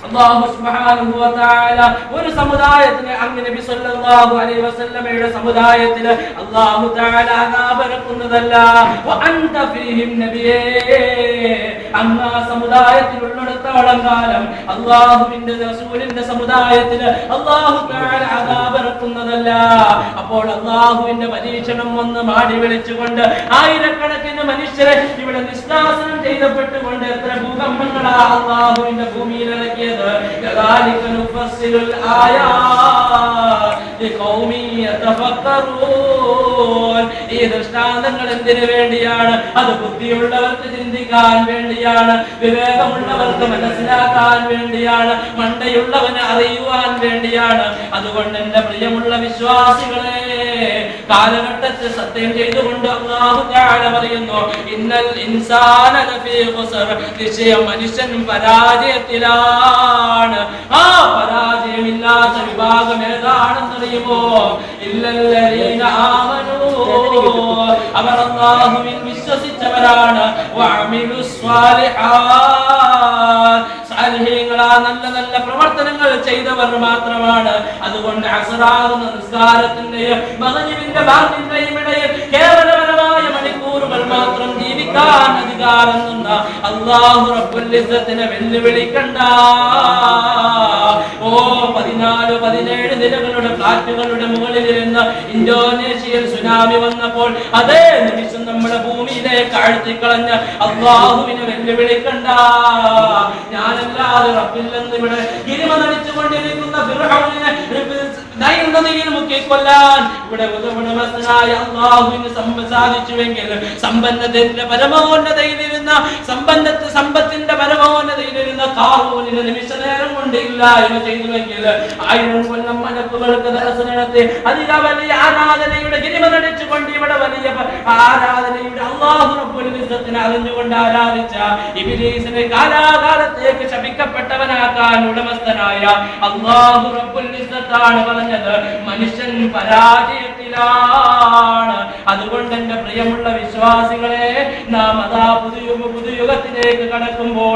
അല്ലാഹു സുബ്ഹാനഹു വ തആല ഒരു സമുദായത്തിന് അങ്ങനെ നബി സല്ലല്ലാഹു അലൈഹി വസല്ലമയുടെ സമുദായത്തിന് അല്ലാഹു തആല അനാബരക്കുന്നതല്ല. വ അൻത ഫീഹിം നബിയേ, അങ്ങ് സമുദായത്തിലുള്ളിടത്തോളം കാലം അല്ലാഹുവിന്റെ റസൂലിന്റെ സമുദായത്തിന് അല്ലാഹു തആല അനാബരക്കുന്നതല്ല. അപ്പോൾ അല്ലാഹുവിന്റെ പരീക്ഷണം വന്ന് മാടി വിളിച്ചുകൊണ്ട് ആയിരക്കണക്കിന് മനുഷ്യരെ ഇവിടെ നിഷ്കാസനം ചെയ്യപ്പെട്ടുകൊണ്ട് എത്ര ഭൂകമ്പങ്ങളാ അല്ലാഹുവിന്റെ ഭൂമിയിൽ ഇറക്കിയത്. كذلك نفصل الآيات لقوم يتفكرون. ഈ ദൃഷ്ടാന്തങ്ങൾ എന്തിനു വേണ്ടിയാണ്? അത് ബുദ്ധിയുള്ളവർക്ക് ചിന്തിക്കാൻ വേണ്ടിയാണ്, വിവേകമുള്ളവർക്ക് മനസ്സിലാക്കാൻ വേണ്ടിയാണ്, മണ്ടയുള്ളവന് അറിയുവാൻ വേണ്ടിയാണ്. അതുകൊണ്ട് എന്റെ പ്രിയമുള്ള വിശ്വാസികളെ, കാലഘട്ടത്തിൽ സത്യം ചെയ്തുകൊണ്ട് അല്ലാഹു തആല പറയുന്നു, ഇന്നൽ ഇൻസാന ലഫീ ഖുസ്ർ, നിശ്ചയം മനുഷ്യൻ പരാജയത്തിലാണ്. ആ പരാജയമില്ലാത്ത വിഭാഗം ഏതാണെന്നറിയുമോ? ഇല്ലല്ലദീന ആമനൂ, അവർ അല്ലാഹുവിൽ വിശ്വസിച്ചവരാണ്. വഅമിലുസ് സ്വാലിഹാത്ത്, സാലിഹീങ്ങളായ നല്ല നല്ല പ്രവർത്തനങ്ങൾ ചെയ്തവർ മാത്രമാണ്. അതുകൊണ്ട് അസ്റാറുന്ന നിസ്കാരത്തിന്റെയും മഗ്രിബിന്റെ ബാങ്കിന്റെയും ഇടയിൽ കേവലപരമായ മണിക്കൂറുകൾ മാത്രം ജീവിക്കാൻ അധികാരം തന്ന അല്ലാഹു റബ്ബുൽ ഇസ്സത്തിനെ വെല്ലുവിളിക്കണ്ട. ഓ 14-17 നിലകളുടെ ഫ്ലാറ്റുകളുടെ മുകളിൽ ഇരുന്ന് ഇന്തോനേഷ്യയിൽ സുനാമി വന്നപ്പോൾ അതേ നിമിഷം നമ്മുടെ ഭൂമിയിലേക്ക് ആഴ്ത്തിക്കളഞ്ഞ അല്ലാഹുവിനെ വെല്ലുവിളിക്കണ്ട. ഞാനല്ലാതെ റബ്ബില്ലെന്ന് ഇവിടെ ഗിരിമ നടിച്ചുകൊണ്ടിരിക്കുന്ന ഫിർഔനിനെ നൈനതയിൽ മുക്കിക്കൊല്ലാൻ ഇവിടെ ഉദവണമസ്തനായ അല്ലാഹുവിന് സാധിച്ചുവെങ്കിൽ, സമ്പന്നതയുടെ പരമോന്നതയിലിരുന്ന സമ്പത്തിന്റെ പരമോന്നതയിലിരുന്ന ഖാറൂനിനെ നിമിഷ നേരം കൊണ്ട് ഇല്ലായ്മ ചെയ്തുവെങ്കിൽ, 1000 കൊല്ലം മലക്കുകൾക്ക് ദർശനം നടത്തി അതിൽ വലിയ ആരാധനയുടെ ഗിരിമ നടിച്ചുകൊണ്ട് ഇവിടെ വലിയ ആരാധനയുടെ അല്ലാഹു റബ്ബുൽ ഇസ്സത്തിനെ അറിഞ്ഞുകൊണ്ട് ആരാധിച്ച ഇബ്ലീസിനെ കാലാകാലത്തേക്ക് ശപിക്കപ്പെട്ടവനാക്കാൻ ഉടമസ്ഥനായ അല്ലാഹു റബ്ബുൽ ഇസ്സത്താണ് പറഞ്ഞത്, മനുഷ്യൻ പരാജയത്തിലാണ്. അതുകൊണ്ട് എന്റെ പ്രിയമുള്ള വിശ്വാസികളെ, നാം അതാ പുതുയുഗത്തിലേക്ക് കടക്കുമ്പോൾ